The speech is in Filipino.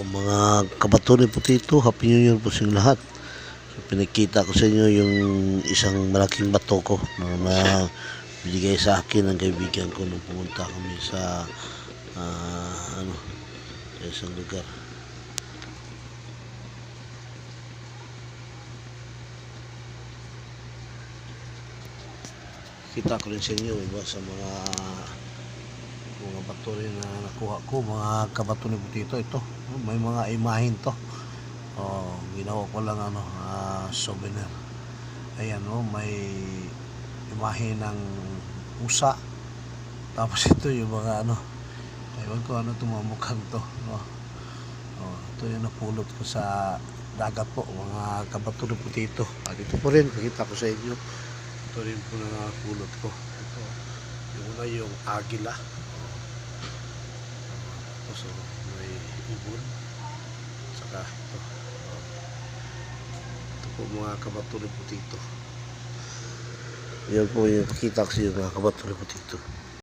O mga kabato ni Putito, Happy New Year po sa inyong lahat. So, pinakita ko sa inyo yung isang malaking bato ko na binigay sa akin ng kaibigan ko nung pumunta kami sa sa isang lugar. Kita ko rin sa inyo iba sa mga bato rin na nakuha ko, mga kabato ni Putito. Ito may mga imahin to. Ginawa ko lang souvenir. Ayan, may imahe ng usa, tapos ito yung mga ewan ko tumamukhang to, ito yung napulot ko sa dagat po, mga kabato ni Putito. At ito po rin, pakita ko sa inyo, ito rin po na napulot ko. Ito yung una, yung agila. So may ibon, saka ito po mga kabato ni Putito. Yan po yung pakita ko sa inyo, mga kabato ni Putito.